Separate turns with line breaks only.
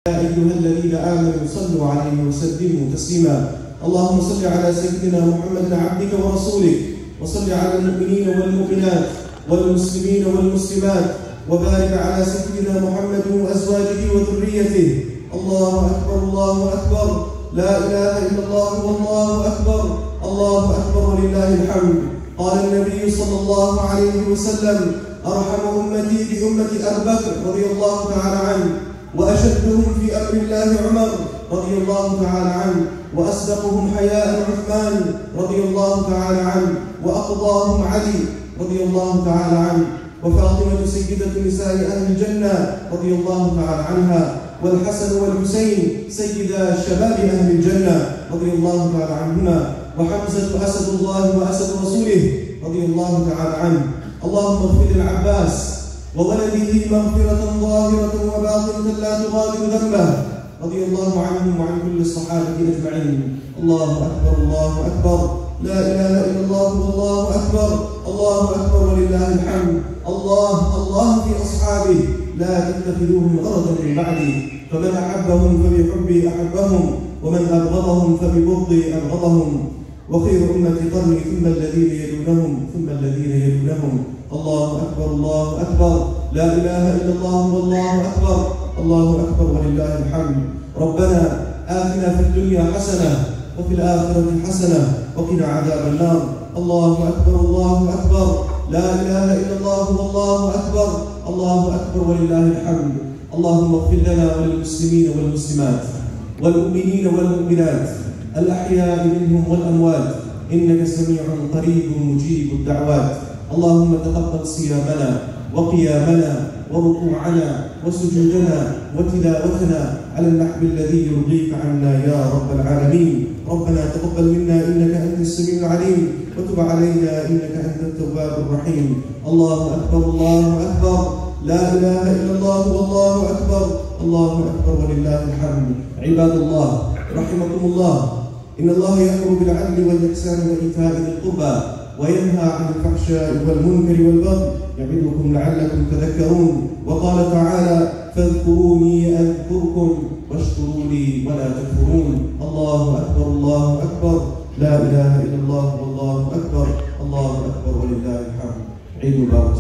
يا أيها الذين آمنوا صلوا عليه وسلموا تسليما. اللهم صل على سيدنا محمد عبدك ورسولك، وصل على المؤمنين والمؤمنات والمسلمين والمسلمات، وبارك على سيدنا محمد وأزواجه وذريته. الله أكبر الله أكبر، لا إله إلا الله والله أكبر، الله أكبر ولله الحمد. قال النبي صلى الله عليه وسلم: أرحم أمتي بأمة أبي بكر رضي الله تعالى عنه، وأشدهم في أمر الله عمر رضي الله تعالى عنه، وأصدقهم حياء عثمان رضي الله تعالى عنه، وأقضاهم علي رضي الله تعالى عنه، وفاطمة سيدة نساء أهل الجنة رضي الله تعالى عنها، والحسن والحسين سيدا شباب أهل الجنة رضي الله تعالى عنهما، وحمزة أسد الله وأسد رسوله رضي الله تعالى عنه. اللهم اغفر العباس وولده مغفرة ظاهرة وباطنة لا تغادر ذنبه رضي الله عنهم وعن كل الصحابة أجمعين. الله أكبر الله أكبر، لا إله إلا الله والله أكبر، الله أكبر ولله الحمد. الله في أصحابه لا تتخذوهم غرضا من بعدي، فمن أحبهم فبحبي أحبهم، ومن أبغضهم فببغضي أبغضهم، وخير أمتي قرني ثم الذين يلونهم ثم الذين يلونهم. الله أكبر الله أكبر، لا إله إلا الله والله أكبر، الله أكبر ولله الحمد. ربنا آتنا في الدنيا حسنة وفي الآخرة حسنة وقنا عذاب النار. الله أكبر الله أكبر، لا إله إلا الله والله أكبر، الله أكبر ولله الحمد. اللهم اغفر لنا وللمسلمين والمسلمات والمؤمنين والمؤمنات الأحياء منهم والأموات، إنك سميع قريب مجيب الدعوات. اللهم تقبل صيامنا وقيامنا وركوعنا وسجودنا وتلاوتنا على النحو الذي يرضيك عنا يا رب العالمين. ربنا تقبل منا إنك أنت السميع العليم، وتب علينا إنك أنت التواب الرحيم. الله أكبر الله أكبر، لا إله إلا الله والله أكبر، الله أكبر ولله الحمد. عباد الله رحمكم الله، إن الله يأمر بالعدل والإحسان وإيتاء ذي القربى، وينهى عن الفحشاء والمنكر والبغي، يعظكم لعلكم تذكرون. وقال تعالى: فاذكروني أذكركم واشكروا لي ولا تكفرون. الله أكبر الله أكبر، لا إله إلا الله والله أكبر، الله أكبر ولله الحمد. عيد مبارك.